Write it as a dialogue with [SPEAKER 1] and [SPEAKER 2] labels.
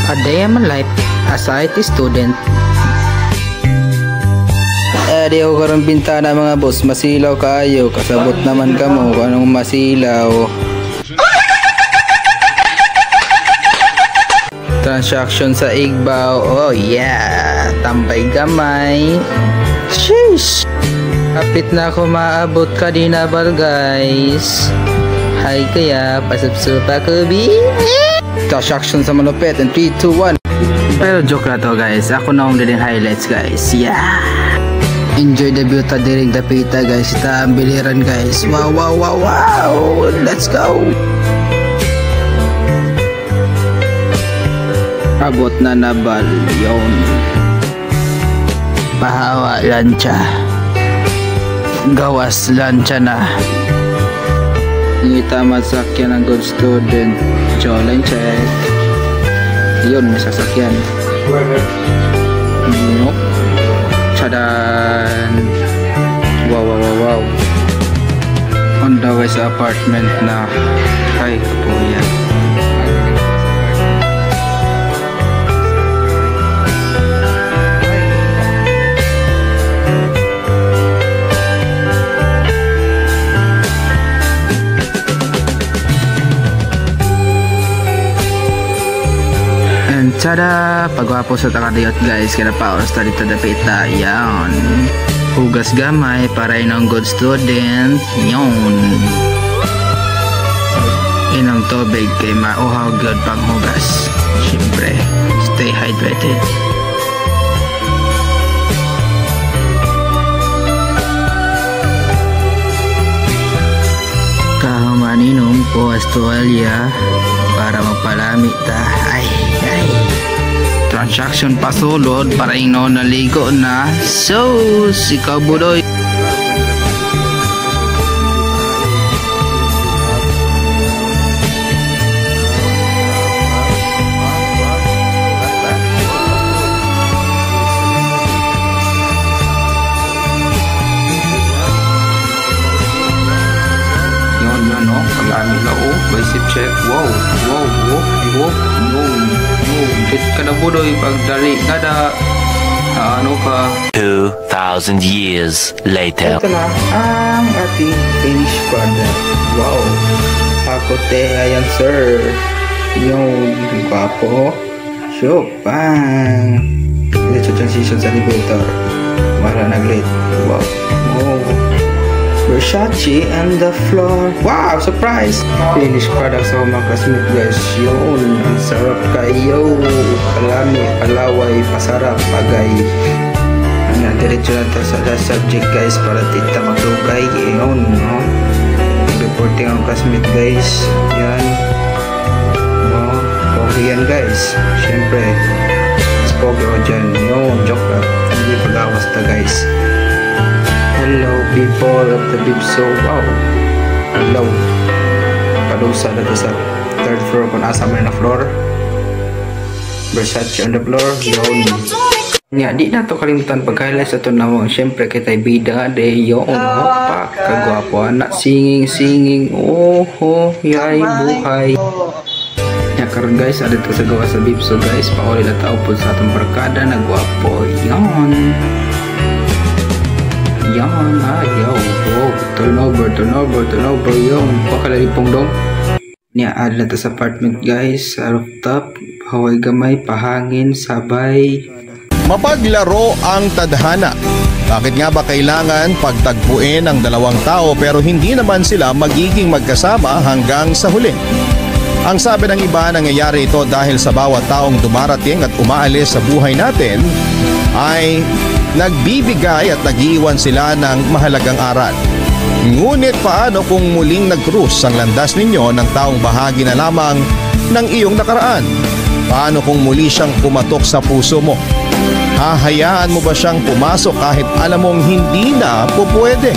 [SPEAKER 1] A day in my life as a IT student. Di ako karong bintana mga boss, masilaw kayo, kasabot naman ka mo kung anong masilaw. Transaction sa Igbaw, oh yeah, tambay gamay. Sheesh! Kapit na ako maabot ka din na bal guys. Hay kaya, pasupsupa ko bi. Transaction sa malupit, and 3, 2, 1. Pero joke na to guys, ako na akong din highlights guys, yeah! Enjoy the beauty diring dapita guys. Ita ang biliran guys. Wow, wow, wow, wow. Let's go. Abot na nabal. Yun. Pahawa lancha. Gawas lancha na. Ngita masakyan ng good student. Jawline check. Yun, may sasakyan. Nope. Tadan! Wow, wow, wow, wow. On the way sa apartment na. Ay, po yan. Tada! Pagwapo sa takadiyot guys, kaya pa oras ta dito dapita. Yan. Hugas gamay para inong good student. Yan. Inom tubig kay mauhaw good pang hugas. Siyempre, stay hydrated. Kahumaninom po astualya para magpalami ta. Ay. Transaction pasulod para ino naligo na. So, ikaw budoy. Yun, no? Palami na o. Bicep check. Wow, wow, wow, wow. No. Kit ka na budoy pagdali kada ano ka
[SPEAKER 2] 2,000 years later.
[SPEAKER 1] Ito na ang ating finished product. Wow, pakote ayan sir. Yung gwapo. Shopang dito transition sa elevator para nag-lit. Wow, wow. Versace and the floor. Wow, surprise! Finished product sa mga classmate guys. Yun, ang sarap kayo. Palami, palaway, pasarap, pagay. Diretso na ito sa last subject guys para tita magdugay. Yun, no? Reporting ang classmate guys. Yan. Wow, pogi yan guys. Siyempre, mas pogi ko dyan. Yun, joke lang. Hindi pag-awas ta guys. Hello people of the Bibso. Wow. Hello. Palusa na sa third floor kung asa man na floor. Versace on the floor. Yun. Nga, di na to kalimutan pag-highlights ito na mo. Siyempre kita bida de yun. Hopa. Kagwapo. Anak singing. Oho. Yay buhay. Ya karon guys, ada to sa gawa sa Bibso guys. Pauli na tao po sa atong barkada na gwapo. Yun. Yan, yo, turnover, yung pakalalipong dong. Niya-add na to sa apartment guys, sa rooftop, haway gamay, pahangin, sabay.
[SPEAKER 3] Mapaglaro ang tadhana. Bakit nga ba kailangan pagtagpuin ang dalawang tao pero hindi naman sila magiging magkasama hanggang sa huli? Ang sabi ng iba, nangyayari ito dahil sa bawat taong dumarating at umaalis sa buhay natin ay nagbibigay at nag-iwan sila ng mahalagang aral. Ngunit paano kung muling nag-cruise ang landas ninyo ng taong bahagi na lamang ng iyong nakaraan? Paano kung muli siyang pumatok sa puso mo? Hahayaan mo ba siyang pumasok kahit alam mong hindi na pupwede?